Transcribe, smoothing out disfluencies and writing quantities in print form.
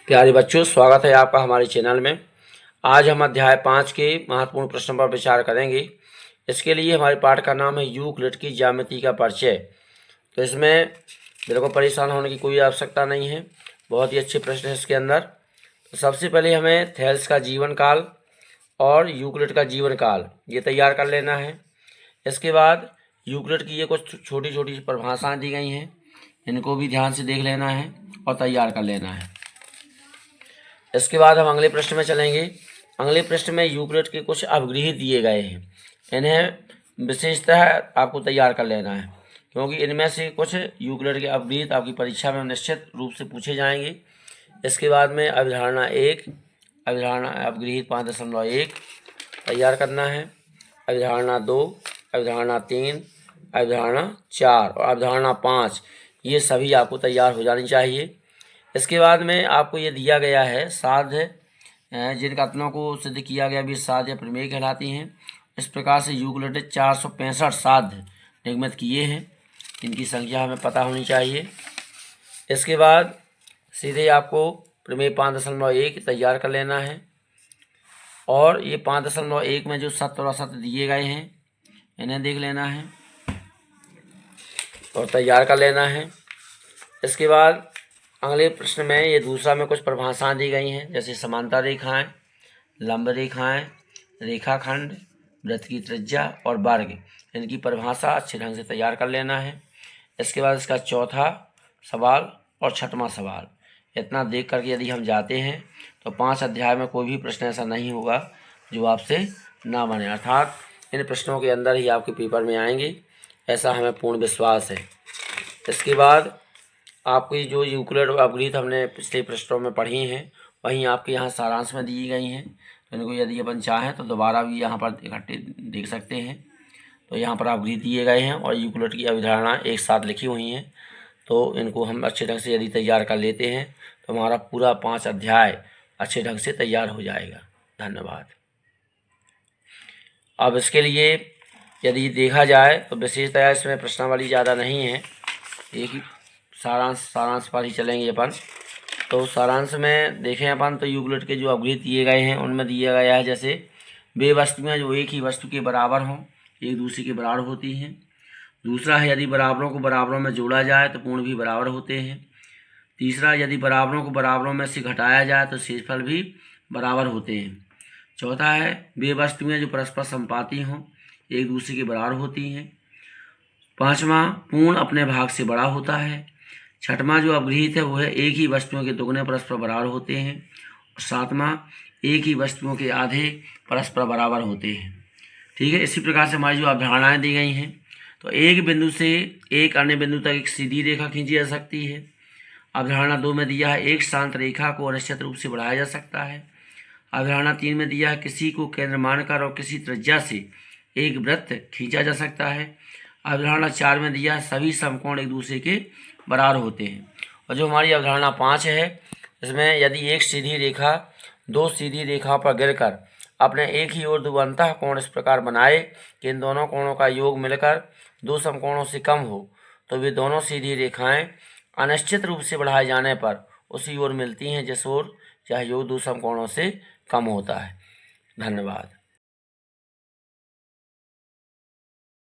प्यारे बच्चों, स्वागत है आपका हमारे चैनल में। आज हम अध्याय 5 के महत्वपूर्ण प्रश्न पर विचार करेंगे। इसके लिए हमारे पाठ का नाम है यूक्लिड की ज्यामिति का परिचय। तो इसमें बिल्कुल परेशान होने की कोई आवश्यकता नहीं है, बहुत ही अच्छे प्रश्न है इसके अंदर। तो सबसे पहले हमें थेल्स का जीवन काल और यूक्लिड का जीवन काल ये तैयार कर लेना है। इसके बाद यूक्लिड की ये कुछ छोटी छोटी परिभाषाएँ दी गई हैं, इनको भी ध्यान से देख लेना है और तैयार कर लेना है। इसके बाद हम अगले प्रश्न में चलेंगे। अगले प्रश्न में यूक्लिड के कुछ अवगृहित दिए गए हैं, इन्हें विशेषतः आपको तैयार कर लेना है, क्योंकि इनमें से कुछ यूक्लिड के अवगृहित आपकी परीक्षा में निश्चित रूप से पूछे जाएंगे। इसके बाद में अवधारणा 1, अवधारणा अवगृहित 5.1 तैयार करना है, अवधारणा 2, अवधारणा 3, अवधारणा 4 और अवधारणा 5 ये सभी आपको तैयार हो जानी चाहिए। इसके बाद में आपको ये दिया गया है साध्य, जिन कथनों को सिद्ध किया गया भी साध्य या प्रमेय कहलाती हैं। इस प्रकार से यूक्लिड ने 465 साध्य निगमित किए हैं, इनकी संख्या हमें पता होनी चाहिए। इसके बाद सीधे आपको प्रमेय 5.1 तैयार कर लेना है, और ये 5.1 में जो सत्य और असत्य दिए गए हैं इन्हें देख लेना है और तैयार कर लेना है। इसके बाद अगले प्रश्न में ये दूसरा में कुछ परिभाषाएं दी गई हैं, जैसे समांतर रेखाएं, लंब रेखाएं, रेखाखंड, वृत्त की त्रिज्या और वर्ग, इनकी परिभाषा अच्छे ढंग से तैयार कर लेना है। इसके बाद इसका चौथा सवाल और छठवां सवाल, इतना देख करके यदि हम जाते हैं तो 5 अध्याय में कोई भी प्रश्न ऐसा नहीं होगा जो आपसे ना बने, अर्थात इन प्रश्नों के अंदर ही आपके पेपर में आएंगे, ऐसा हमें पूर्ण विश्वास है। इसके बाद आपकी जो यूक्लिड और अवगृहित हमने पिछले पृष्ठों में पढ़ी हैं वहीं आपके यहाँ सारांश में दी गई हैं, तो इनको यदि अपन चाहें तो दोबारा भी यहाँ पर इकट्ठे देख सकते हैं। तो यहाँ पर अवगृहित दिए गए हैं और यूक्लिड की अवधारणा एक साथ लिखी हुई हैं, तो इनको हम अच्छे ढंग से यदि तैयार कर लेते हैं तो हमारा पूरा 5 अध्याय अच्छे ढंग से तैयार हो जाएगा। धन्यवाद। अब इसके लिए यदि देखा जाए तो विशेषतया इसमें प्रश्नावली ज़्यादा नहीं है, एक ही सारांश पर ही चलेंगे अपन। तो सारांश में देखें अपन तो यूक्लिड के जो अवगृहित दिए गए हैं उनमें दिया गया है, जैसे वे वस्तुएं जो एक ही वस्तु के बराबर हों, एक दूसरे के बराबर होती हैं। दूसरा है यदि बराबरों को बराबरों में जोड़ा जाए तो पूर्ण भी बराबर होते हैं। तीसरा, यदि बराबरों को बराबरों में से घटाया जाए तो शेषफल भी बराबर होते हैं। चौथा है वे वस्तुएं जो परस्पर संपाती हों, एक दूसरे के बराबर होती हैं। पाँचवा, पूर्ण अपने भाग से बड़ा होता है। छठवां जो अवगृहित है वो है एक ही वस्तुओं के दुगने परस्पर बराबर होते हैं। और सातवां, एक ही वस्तुओं के आधे परस्पर बराबर होते हैं। ठीक है, इसी प्रकार से हमारी जो अवधारणाएं दी गई हैं, तो एक बिंदु से एक अन्य बिंदु तक एक सीधी रेखा खींची जा सकती है। अवधारणा 2 में दिया है एक शांत रेखा को अनिश्चित रूप से बढ़ाया जा सकता है। अवधारणा 3 में दिया है किसी को केंद्र मानकर और किसी त्रिज्या से एक वृत्त खींचा जा सकता है। अवधारणा 4 में दिया है सभी समकोण एक दूसरे के बराबर होते हैं। और जो हमारी अवधारणा 5 है, इसमें यदि एक सीधी रेखा दो सीधी रेखाओं पर गिरकर अपने एक ही ओर दो अंतः कोण इस प्रकार बनाए कि इन दोनों कोणों का योग मिलकर दो समकोणों से कम हो, तो वे दोनों सीधी रेखाएं अनिश्चित रूप से बढ़ाए जाने पर उसी ओर मिलती हैं जिस ओर यह योग दो समकोणों से कम होता है। धन्यवाद।